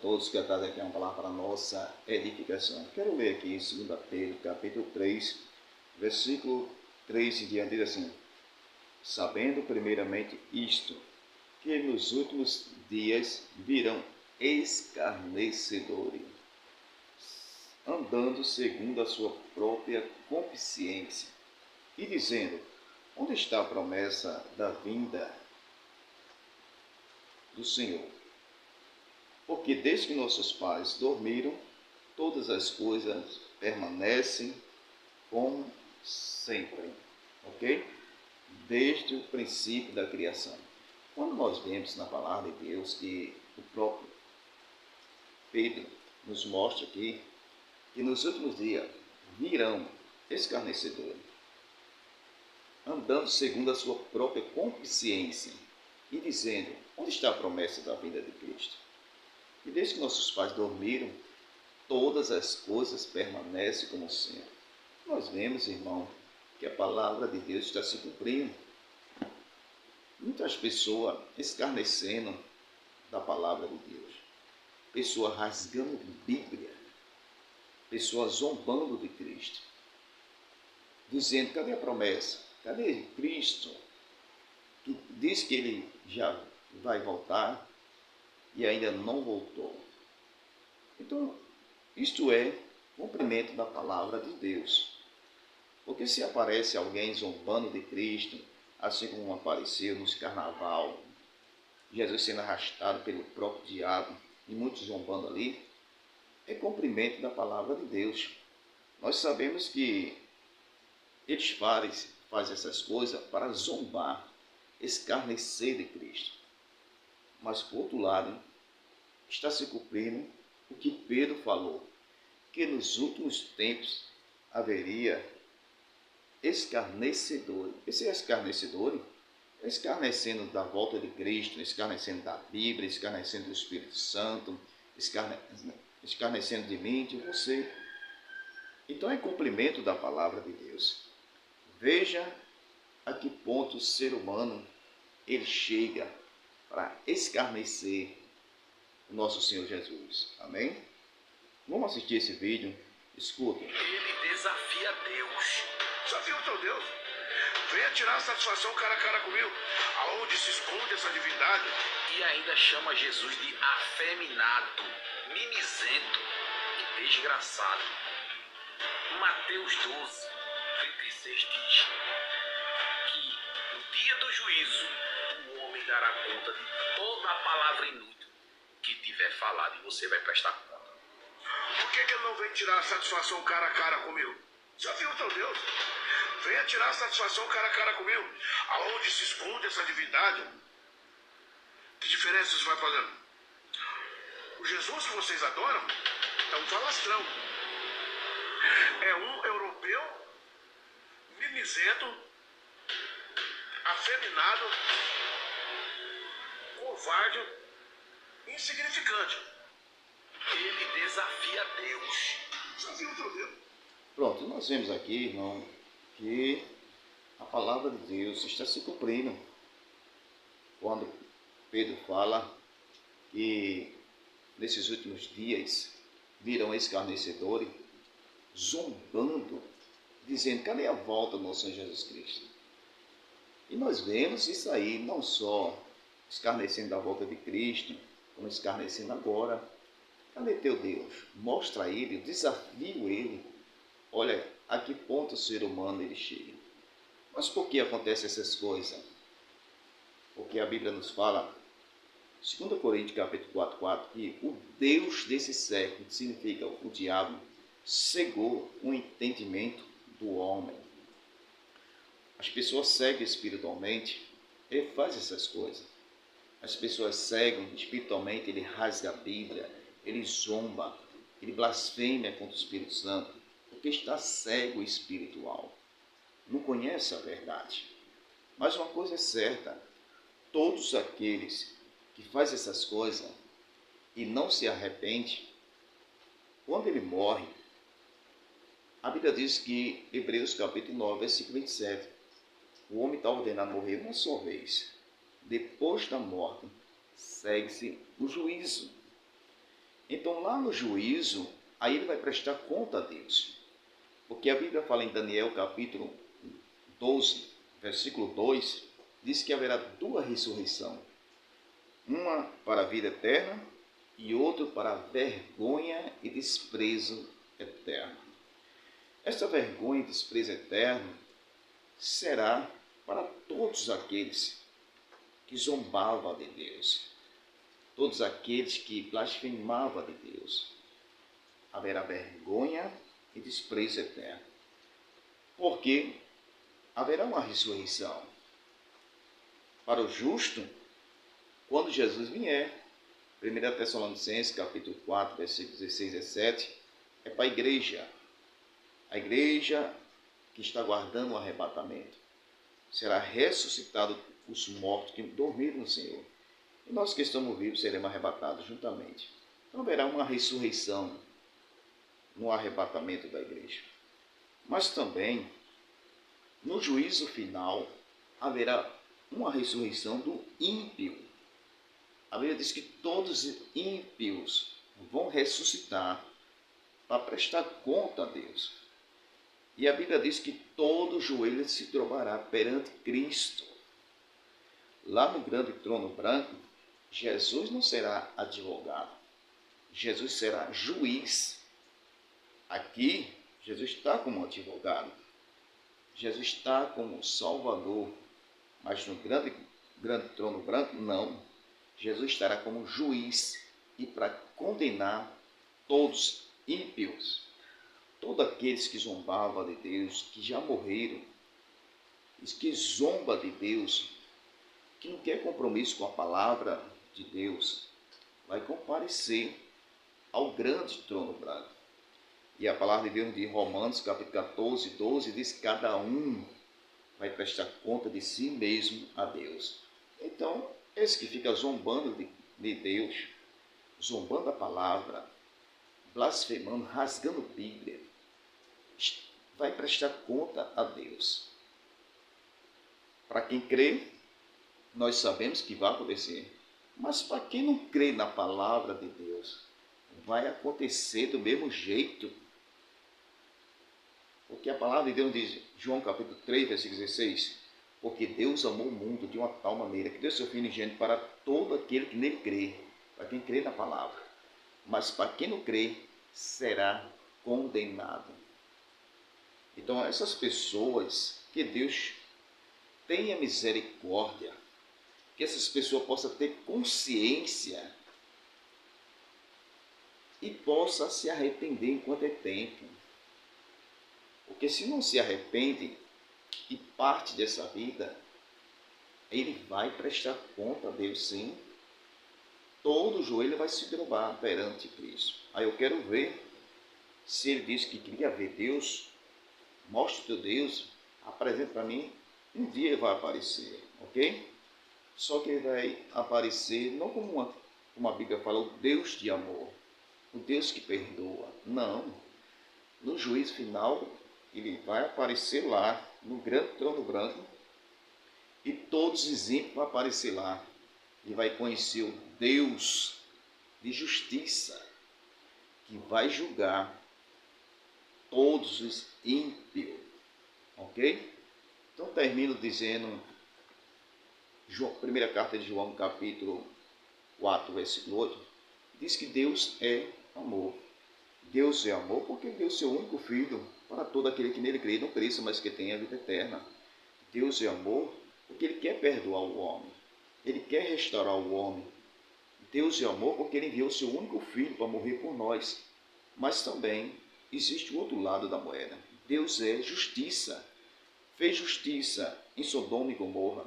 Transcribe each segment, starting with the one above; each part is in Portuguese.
todos, que a tarde aqui é uma palavra para a nossa edificação. Quero ler aqui em 2 Pedro, capítulo 3, versículo 3 em diante, diz assim: sabendo primeiramente isto, que nos últimos dias virão escarnecedores, andando segundo a sua própria concupiscência, e dizendo: onde está a promessa da vinda do Senhor? Porque desde que nossos pais dormiram, todas as coisas permanecem como sempre. Ok? Desde o princípio da criação. Quando nós vemos na palavra de Deus que o próprio Pedro nos mostra aqui que nos últimos dias virão escarnecedores, andando segundo a sua própria concupiscência, e dizendo: onde está a promessa da vinda de Cristo? E desde que nossos pais dormiram, todas as coisas permanecem como sempre. Nós vemos, irmão, que a palavra de Deus está se cumprindo. Muitas pessoas escarnecendo da palavra de Deus, pessoas rasgando Bíblia, pessoas zombando de Cristo, dizendo: cadê a promessa? Cadê Cristo? Que diz que ele já vai voltar e ainda não voltou. Então, isto é cumprimento da palavra de Deus. Porque se aparece alguém zombando de Cristo, assim como apareceu nos carnaval, Jesus sendo arrastado pelo próprio diabo e muitos zombando ali, é cumprimento da palavra de Deus. Nós sabemos que eles fazem essas coisas para zombar, escarnecer de Cristo. Mas, por outro lado, está se cumprindo o que Pedro falou, que nos últimos tempos haveria escarnecedores. Esse escarnecedor, escarnecendo da volta de Cristo, escarnecendo da Bíblia, escarnecendo do Espírito Santo, escarnecendo de mim, de você. Então é cumprimento da palavra de Deus. Veja a que ponto o ser humano ele chega para escarnecer o nosso Senhor Jesus. Amém? Vamos assistir esse vídeo. Escuta. Ele desafia Deus. Desafia o teu Deus. Venha tirar a satisfação cara a cara comigo. Aonde se esconde essa divindade? E ainda chama Jesus de afeminado, mimizento e desgraçado. Mateus 12, 36 diz que no dia do juízo o homem dará conta de toda a palavra inútil que tiver falado e você vai prestar conta. Por que ele não vem tirar a satisfação cara a cara comigo? Desafia o teu Deus. Venha tirar a satisfação cara a cara comigo. Aonde se esconde essa divindade? Que diferença isso vai fazendo? O Jesus que vocês adoram é um falastrão. É um europeu mimizento, afeminado, covarde, insignificante. Ele desafia Deus. Desafia o teu Deus. Pronto, nós vemos aqui, irmão, que a palavra de Deus está se cumprindo. Quando Pedro fala que nesses últimos dias virão escarnecedores, zombando, dizendo: cadê a volta do nosso Senhor Jesus Cristo? E nós vemos isso aí, não só escarnecendo da volta de Cristo, como escarnecendo agora. Cadê teu Deus? Mostra a ele, desafio ele. Olha a que ponto o ser humano ele chega. Mas por que acontecem essas coisas? Porque a Bíblia nos fala, 2 Coríntios capítulo 4, que o Deus desse século, que significa o diabo, cegou o entendimento do homem. As pessoas seguem espiritualmente, ele faz essas coisas. As pessoas seguem espiritualmente, ele rasga a Bíblia, ele zomba, ele blasfema contra o Espírito Santo, porque está cego espiritual, não conhece a verdade. Mas uma coisa é certa, todos aqueles que fazem essas coisas e não se arrependem, quando ele morre, a Bíblia diz que, Hebreus capítulo 9, versículo 27, o homem está ordenado a morrer uma só vez. Depois da morte, segue-se o juízo. Então lá no juízo, aí ele vai prestar conta a Deus. Porque a Bíblia fala em Daniel capítulo 12, versículo 2, diz que haverá duas ressurreições. Uma para a vida eterna e outra para a vergonha e desprezo eterno. Esta vergonha e desprezo eterno será para todos aqueles que zombavam de Deus, todos aqueles que blasfemavam de Deus. Haverá vergonha e desprezo eterno. Porque haverá uma ressurreição para o justo quando Jesus vier. 1 Tessalonicenses capítulo 4, versículos 16 e 17, é para a igreja que está guardando o arrebatamento. Será ressuscitado os mortos que dormiram no Senhor. E nós que estamos vivos seremos arrebatados juntamente. Então haverá uma ressurreição no arrebatamento da igreja. Mas também, no juízo final, haverá uma ressurreição do ímpio. A Bíblia diz que todos os ímpios vão ressuscitar para prestar conta a Deus. E a Bíblia diz que todo joelho se dobrará perante Cristo. Lá no grande trono branco, Jesus não será advogado. Jesus será juiz. Aqui, Jesus está como advogado. Jesus está como Salvador. Mas no grande trono branco, não. Jesus estará como juiz e para condenar todos ímpios, todos aqueles que zombavam de Deus, que já morreram, que zomba de Deus, que não quer compromisso com a palavra de Deus, vai comparecer ao grande trono branco. E a palavra de Deus de Romanos, capítulo 14, 12, diz que cada um vai prestar conta de si mesmo a Deus. Então, esse que fica zombando de Deus, zombando a palavra, blasfemando, rasgando Bíblia, vai prestar conta a Deus. Para quem crê, nós sabemos que vai acontecer. Mas para quem não crê na palavra de Deus, vai acontecer do mesmo jeito. Porque a palavra de Deus diz, João capítulo 3, versículo 16, porque Deus amou o mundo de uma tal maneira que deu seu Filho unigênito para todo aquele que nele crê, para quem crê na palavra. Mas para quem não crê, será condenado. Então, essas pessoas, que Deus tenha misericórdia, que essas pessoas possam ter consciência e possam se arrepender enquanto é tempo. Porque se não se arrepende e parte dessa vida, ele vai prestar conta a Deus, sim. Todo joelho vai se dobrar perante Cristo. Aí eu quero ver, se ele disse que queria ver Deus, mostre o teu Deus, apresenta para mim, um dia ele vai aparecer, ok? Só que ele vai aparecer não como a Bíblia fala, o Deus de amor, o Deus que perdoa. Não. No juízo final, ele vai aparecer lá, no grande trono branco, e todos os ímpios vão aparecer lá. E vai conhecer o Deus de justiça, que vai julgar todos os ímpios. Ok? Então termino dizendo, primeira carta de João, capítulo 4, versículo 8, diz que Deus é amor. Deus é amor porque deu seu único Filho para todo aquele que nele crê, não pereça, mas que tenha a vida eterna. Deus é amor porque Ele quer perdoar o homem. Ele quer restaurar o homem. Deus é amor porque Ele enviou seu único Filho para morrer por nós. Mas também existe o outro lado da moeda. Deus é justiça. Fez justiça em Sodoma e Gomorra.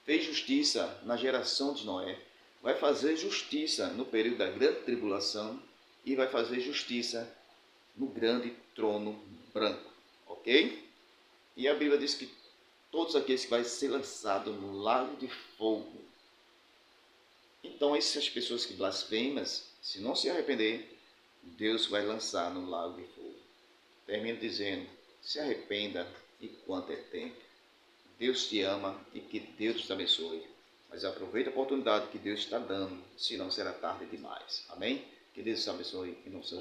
Fez justiça na geração de Noé. Vai fazer justiça no período da grande tribulação. E vai fazer justiça no grande trono branco. Ok? E a Bíblia diz que todos aqueles que vão ser lançados no lago de fogo. Então, essas pessoas que blasfemam, se não se arrepender, Deus vai lançar no lago de fogo. Termino dizendo, se arrependa enquanto é tempo. Deus te ama e que Deus te abençoe. Mas aproveite a oportunidade que Deus está dando, senão será tarde demais. Amém? Que Deus te abençoe em nome do Senhor.